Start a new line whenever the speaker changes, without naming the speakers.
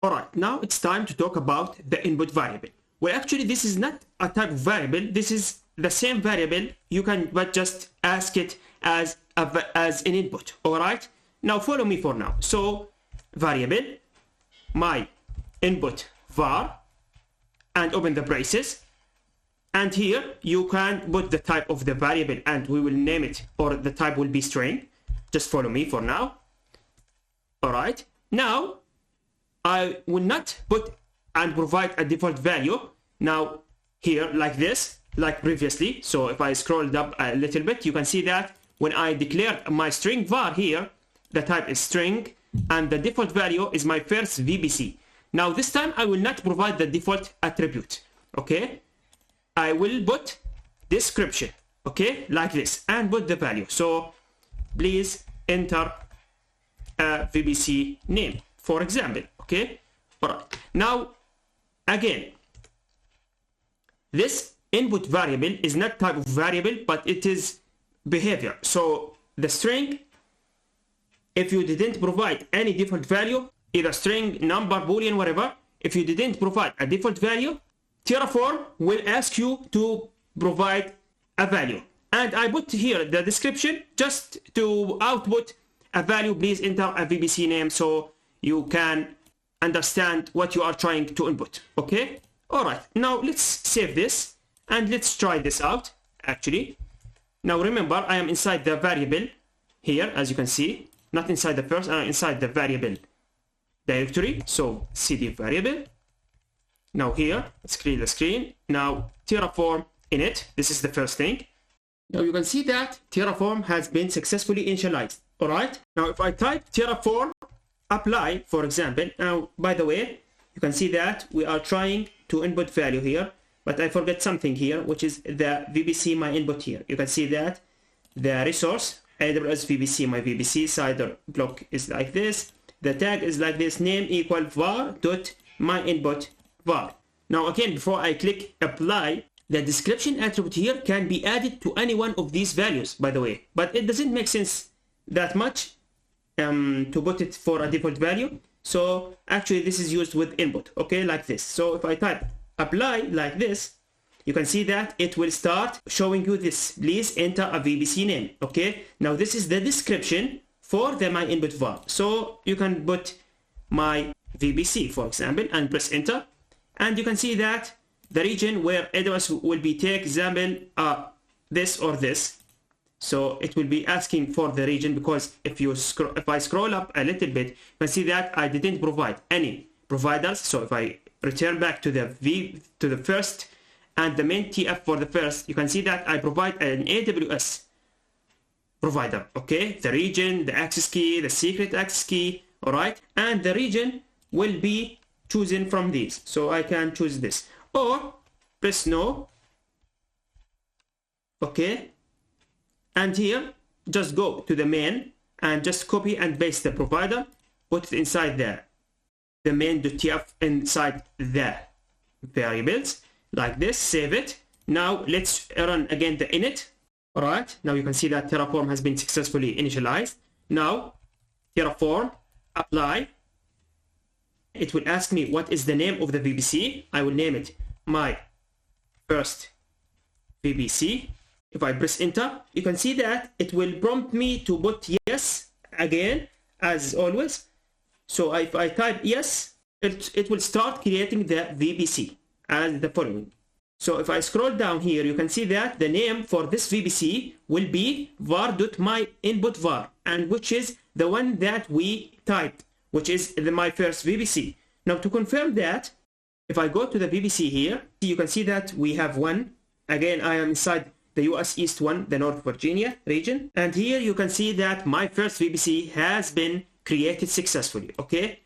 Alright, now it's time to talk about the input variable. Well, actually, this is not a type of variable. This is the same variable. You can but just ask it as an input. Alright, now follow me for now. So variable, my input var, and open the braces. And here you can put the type of the variable, and we will name it, or the type will be string. Just follow me for now. Alright, now I will not put and provide a default value now here like this, like previously. So if I scrolled up a little bit, you can see that when I declared my string var here, the type is string and the default value is my first VBC. Now this time I will not provide the default attribute. Okay, I will put description, okay, like this, and put the value. So please enter a VBC name, for example. Okay, all right. Now again, this input variable is not type of variable, but it is behavior. So the string, if you didn't provide any default value, either string, number, boolean, whatever, if you didn't provide a default value, Terraform will ask you to provide a value. And I put here the description just to output a value. Please enter a VBC name so you can understand what you are trying to input. Okay, all right, now let's save this and let's try this out. Actually, now remember, I am inside the variable here, as you can see, not inside the first, I'm inside the variable directory. So cd variable. Now here, let's clear the screen. Now Terraform init, this is the first thing. Now you can see that Terraform has been successfully initialized. All right, now if I type Terraform apply, for example, now by the way, you can see that we are trying to input value here, but I forget something here, which is the VBC my input here. You can see that the resource AWS VBC my VBC CIDR block is like this, the tag is like this, name equal var dot my input var. Now again, before I click apply, the description attribute here can be added to any one of these values, by the way, but it doesn't make sense that much to put it for a default value. So actually this is used with input, okay, like this. So if I type apply like this, you can see that it will start showing you this, please enter a VBC name. Okay, now this is the description for the my input var. So you can put my VBC, for example, and press enter, and you can see that the region where AWS will be take example this or this. So it will be asking for the region, because if I scroll up a little bit, you can see that I didn't provide any providers. So if I return back to the first and the main TF for the first, you can see that I provide an AWS provider. Okay, the region, the access key, the secret access key. All right, and the region will be chosen from these. So I can choose this or press no. Okay. And here, just go to the main and just copy and paste the provider, put it inside the main.tf inside the variables, like this, save it. Now let's run again the init. All right, now you can see that Terraform has been successfully initialized. Now, Terraform, apply. It will ask me what is the name of the VBC. I will name it my first VBC. If I press enter, you can see that it will prompt me to put yes again, as always. So if I type yes, it will start creating the VBC as the following. So if I scroll down here, you can see that the name for this VBC will be var.myInputVar, and which is the one that we typed, which is my first VBC. Now to confirm that, if I go to the VBC here, you can see that we have one. Again, I am inside the US East one, the North Virginia region. And here you can see that my first VBC has been created successfully. Okay,